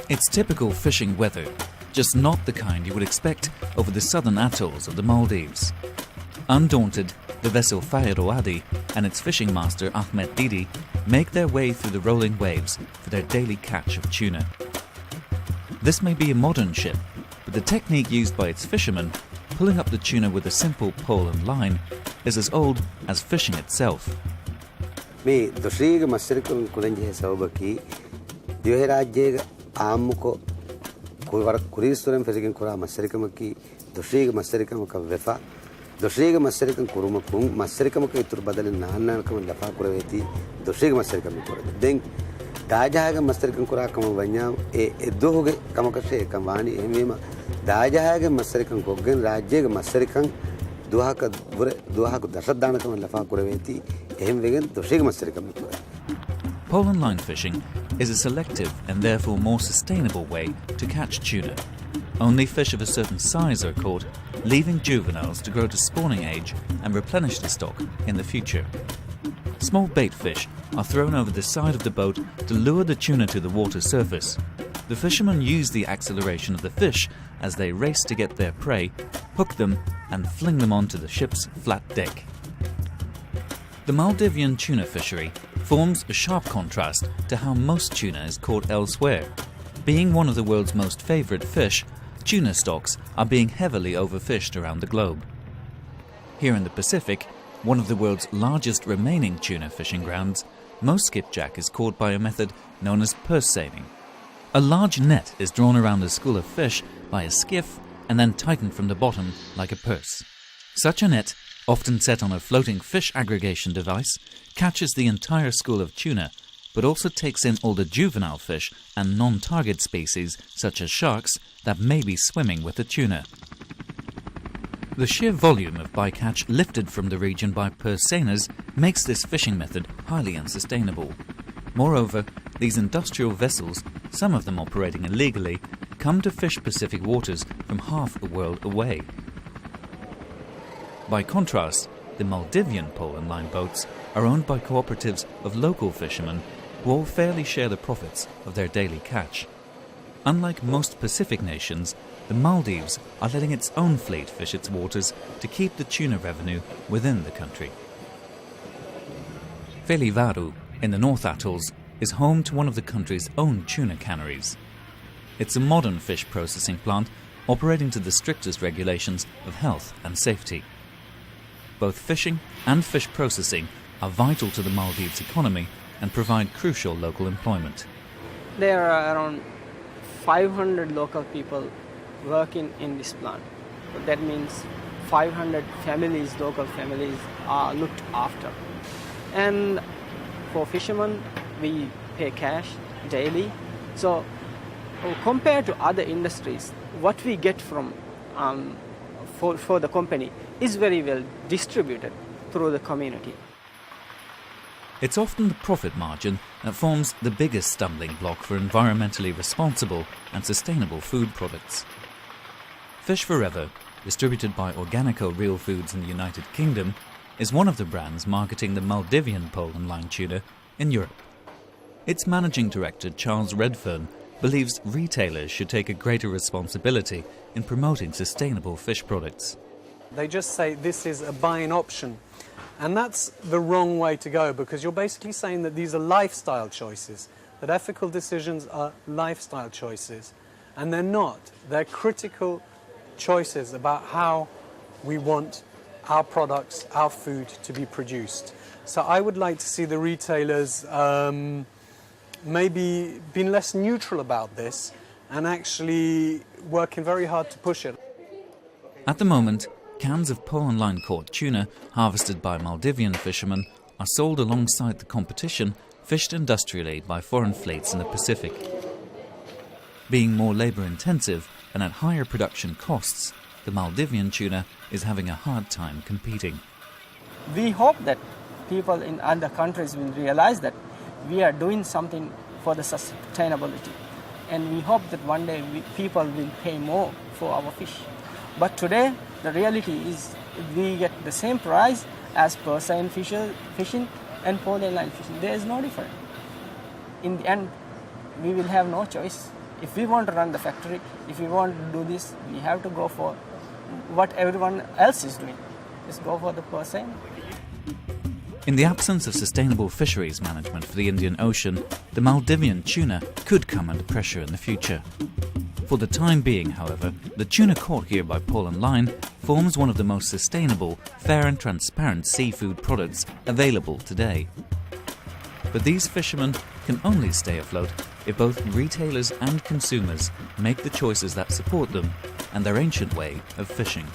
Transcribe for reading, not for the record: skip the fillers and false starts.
It's typical fishing weather, just not the kind you would expect over the southern atolls of the Maldives. Undaunted, the vessel Fairoadi and its fishing master Ahmed Didi make their way through the rolling waves for their daily catch of tuna. This may be a modern ship, but the technique used by its fishermen, pulling up the tuna with a simple pole and line, is as old as fishing itself. Amuko kuristuran fesikin kura maserikamaki doshiga maserikamaka vefa doshiga maserikan kuruma kung maserikamaka itur badalin nana kam lafa kuraveti doshiga maserikam kura den dajahaga maserikan kura kam banya e dohoge kamakashe kamani emema dajahaga maserikan goggen rajyega maserikan duhaka dasadana kam lafa kuraveti ehem vegen doshiga maserikam kura. Pole and line fishing is a selective and therefore more sustainable way to catch tuna. Only fish of a certain size are caught, leaving juveniles to grow to spawning age and replenish the stock in the future. Small bait fish are thrown over the side of the boat to lure the tuna to the water surface. The fishermen use the acceleration of the fish as they race to get their prey, hook them and fling them onto the ship's flat deck. The Maldivian tuna fishery forms a sharp contrast to how most tuna is caught elsewhere. Being one of the world's most favoured fish, tuna stocks are being heavily overfished around the globe. Here in the Pacific, one of the world's largest remaining tuna fishing grounds, most skipjack is caught by a method known as purse seining. A large net is drawn around a school of fish by a skiff and then tightened from the bottom like a purse. Such a net, often set on a floating fish aggregation device, catches the entire school of tuna, but also takes in all the juvenile fish and non-target species, such as sharks, that may be swimming with the tuna. The sheer volume of bycatch lifted from the region by purse seiners makes this fishing method highly unsustainable. Moreover, these industrial vessels, some of them operating illegally, come to fish Pacific waters from half the world away. By contrast, the Maldivian pole and line boats are owned by cooperatives of local fishermen who all fairly share the profits of their daily catch. Unlike most Pacific nations, the Maldives are letting its own fleet fish its waters to keep the tuna revenue within the country. Velivaru, in the North Atolls, is home to one of the country's own tuna canneries. It's a modern fish processing plant operating to the strictest regulations of health and safety. Both fishing and fish processing are vital to the Maldives economy and provide crucial local employment. There are around 500 local people working in this plant. That means 500 families, local families, are looked after. And for fishermen, we pay cash daily. So compared to other industries, what we get from for the company is very well distributed through the community. It's often the profit margin that forms the biggest stumbling block for environmentally responsible and sustainable food products. Fish Forever, distributed by Organico Real Foods in the United Kingdom, is one of the brands marketing the Maldivian pole and line tuna in Europe. Its managing director, Charles Redfern, believes retailers should take a greater responsibility in promoting sustainable fish products. They just say this is a buying option. And that's the wrong way to go, because you're basically saying that these are lifestyle choices, that ethical decisions are lifestyle choices. And they're not. They're critical choices about how we want our products, our food to be produced. So I would like to see the retailers maybe being less neutral about this and actually working very hard to push it. At the moment, cans of pole and line caught tuna harvested by Maldivian fishermen are sold alongside the competition fished industrially by foreign fleets in the Pacific. Being more labour-intensive and at higher production costs, the Maldivian tuna is having a hard time competing. We hope that people in other countries will realize that we are doing something for the sustainability, and we hope that one day people will pay more for our fish. But today, the reality is we get the same price as purse seine fishing and pole and line fishing. There is no difference. In the end, we will have no choice If we want to run the factory, if we want to do this, we have to go for what everyone else is doing. Just go for the percent. In the absence of sustainable fisheries management for the Indian Ocean, the Maldivian tuna could come under pressure in the future. For the time being, however, the tuna caught here by pole and line forms one of the most sustainable, fair and transparent seafood products available today. But these fishermen can only stay afloat if both retailers and consumers make the choices that support them and their ancient way of fishing.